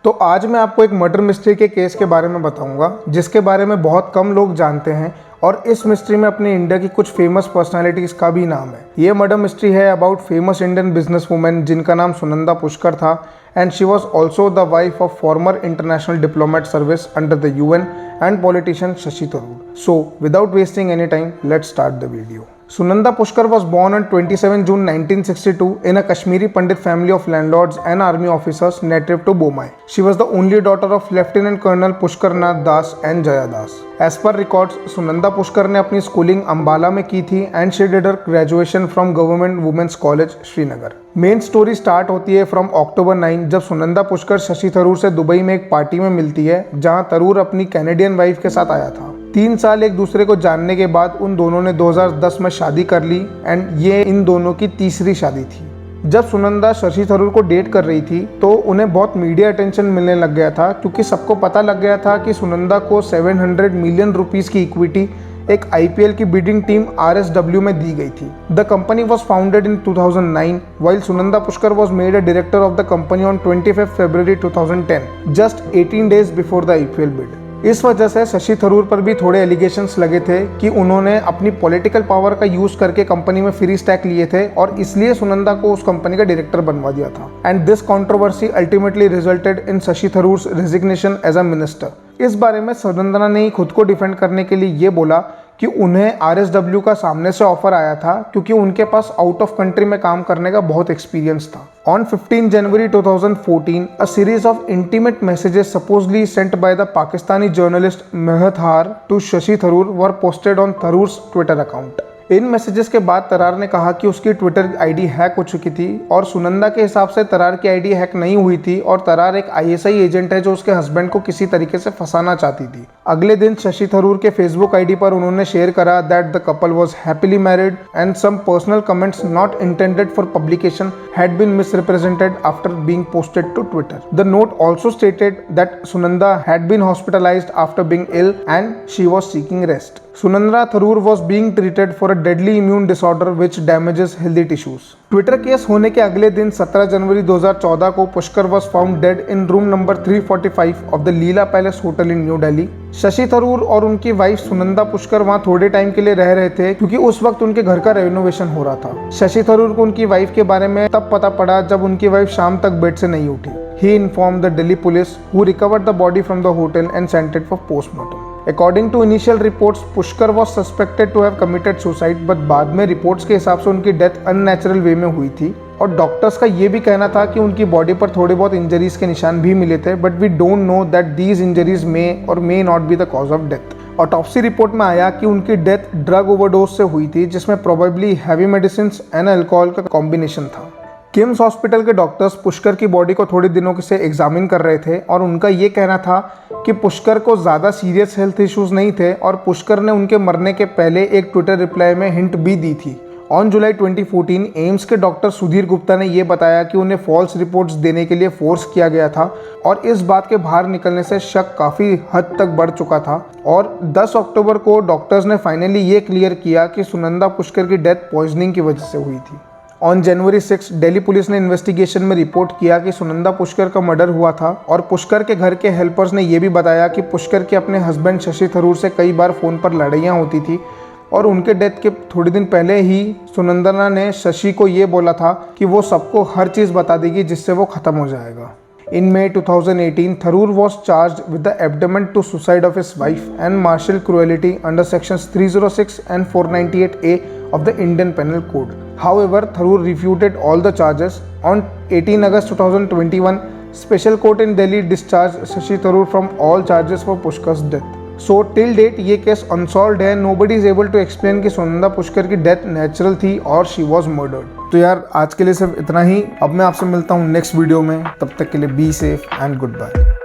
तो आज मैं आपको एक मर्डर मिस्ट्री के केस के बारे में बताऊंगा जिसके बारे में बहुत कम लोग जानते हैं और इस मिस्ट्री में अपने इंडिया की कुछ फेमस पर्सनालिटीज का भी नाम है। ये मर्डर मिस्ट्री है about famous Indian business women जिनका नाम सुनंदा पुष्कर था and she was also the wife of former international diplomat service under the UN and politician Shashi Tharoor. So without wasting any time let's start the video. Sunanda Pushkar was born on 27 June 1962 in a Kashmiri Pandit family of landlords and army officers native to Bomai. She was the only daughter of Lieutenant Colonel Pushkar Nath Das and Jaya Das. As per records, Sunanda Pushkar ने अपनी schooling Ambala में की थी and she did her graduation from government women's college Srinagar. Main story start होती है from October 9 जब सुनंदा पुष्कर शशि थरूर से Dubai में एक पार्टी में मिलती है जहां थरूर अपनी कैनेडियन वाइफ के साथ आया था। 3 साल एक दूसरे को जानने के बाद उन दोनों ने 2010 में शादी कर ली एंड ये इन दोनों की तीसरी शादी थी। जब सुनंदा शशि थरूर को डेट कर रही थी तो उन्हें बहुत मीडिया अटेंशन मिलने लग गया था क्योंकि सबको पता लग गया था कि सुनंदा को 700 मिलियन रुपीस की इक्विटी एक IPL की बिडिंग टीम RSW में दी गई थी। The company was founded in 2009 while Sunanda Pushkar was made a director of the company on 25 February 2010 just 18 days before the IPL bid. इस वजह से शशि थरूर पर भी थोड़े एलिगेशंस लगे थे कि उन्होंने अपनी पॉलिटिकल पावर का यूज करके कंपनी में फ्री स्टैक लिए थे और इसलिए सुनंदा को उस कंपनी का डायरेक्टर बनवा दिया था and this controversy ultimately resulted in Shashi Tharoor's resignation as a minister. इस बारे में सुनंदा ने खुद को डिफेंड करने के लिए ये बोला कि उन्हें RSW का सामने से ऑफर आया था क्योंकि उनके पास आउट ऑफ कंट्री में काम करने का बहुत एक्सपीरियंस था। On 15 January 2014, a series of intimate messages supposedly sent by the Pakistani journalist Mehat Har to Shashi Tharoor were posted on Tharoor's Twitter account. In messages के बाद तरार ने कहा कि उसकी ट्विटर आईडी हैक हो चुकी थी और सुनंदा के हिसाब से तरार की आईडी हैक नहीं हुई थी और तरार एक ISI एजेंट है जो उसके हस्बैंड को किसी तरीके से फंसाना चाहती थी। अगले दिन शशि थरूर के फेसबुक आईडी पर उन्होंने शेयर करा that the couple was happily married and some personal comments not intended for publication had been misrepresented after being posted to Twitter. The note also stated that Sunanda had been hospitalised after being ill and she was seeking rest. Sunanda Tharoor was being treated for a deadly immune disorder which damages healthy tissues. Twitter case होने के अगले दिन 17 जनवरी 2014 को Pushkar was found dead in room number 345 of the Leela palace hotel in new Delhi. Shashi Tharoor और उनकी wife Sunanda Pushkar वहां थोड़े time के लिए रह रहे थे क्योंकि उस वक्त उनके घर का रेनोवेशन हो रहा था। शशि थरूर को उनकी वाइफ के बारे में तब पता पड़ा जब उनकी वाइफ शाम तक बेड से नहीं उठी। He informed the Delhi police who recovered the body from the hotel and sent it for postmortem. According to initial reports, Pushkar was suspected to have committed suicide, but बाद में reports के हिसाब से उनकी death unnatural वे में हुई थी और डॉक्टर्स का ये भी कहना था कि उनकी बॉडी पर थोड़े बहुत इंजरीज के निशान भी मिले थे but we don't know that these injuries may और may not be the cause of death. Autopsy report में आया कि उनकी डेथ ड्रग ओवरडोज से हुई थी जिसमें probably heavy medicine and alcohol का कॉम्बिनेशन था। किम्स हॉस्पिटल के डॉक्टर्स पुष्कर की बॉडी को थोड़े दिनों से एग्जामिन कर रहे थे और उनका ये कहना था कि पुष्कर को ज़्यादा सीरियस हेल्थ इश्यूज नहीं थे और पुष्कर ने उनके मरने के पहले एक ट्विटर रिप्लाई में हिंट भी दी थी। ऑन जुलाई 2014 एम्स के डॉक्टर सुधीर गुप्ता ने यह बताया कि उन्हें फॉल्स रिपोर्ट्स देने के लिए फोर्स किया गया था और इस बात के बाहर निकलने से शक काफ़ी हद तक बढ़ चुका था और 10 अक्टूबर को डॉक्टर्स ने फाइनली ये क्लियर किया कि सुनंदा पुष्कर की डेथ पॉइजनिंग की वजह से हुई थी। ऑन जनवरी 6 दिल्ली पुलिस ने इन्वेस्टिगेशन में रिपोर्ट किया कि सुनंदा पुष्कर का मर्डर हुआ था और पुष्कर के घर के हेल्पर्स ने यह भी बताया कि पुष्कर के अपने हस्बैंड शशि थरूर से कई बार फ़ोन पर लड़ाइयाँ होती थी और उनके डेथ के थोड़े दिन पहले ही सुनंदा ने शशि को ये बोला था कि वो सबको हर चीज़ बता देगी जिससे वो ख़त्म हो जाएगा। In May 2018, Tharoor was charged with the abandonment to suicide of his wife and martial cruelty under sections 306 and 498A of the Indian Penal Code. However, Tharoor refuted all the charges. On 18 August 2021, Special Court in Delhi discharged Shashi Tharoor from all charges for Pushkar's death. So till date ये case unsolved है। Nobody is able to explain कि सुनंदा पुष्कर की death natural थी और she was murdered. तो यार आज के लिए सिर्फ इतना ही। अब मैं आपसे मिलता हूँ नेक्स्ट वीडियो में, तब तक के लिए be safe and good bye.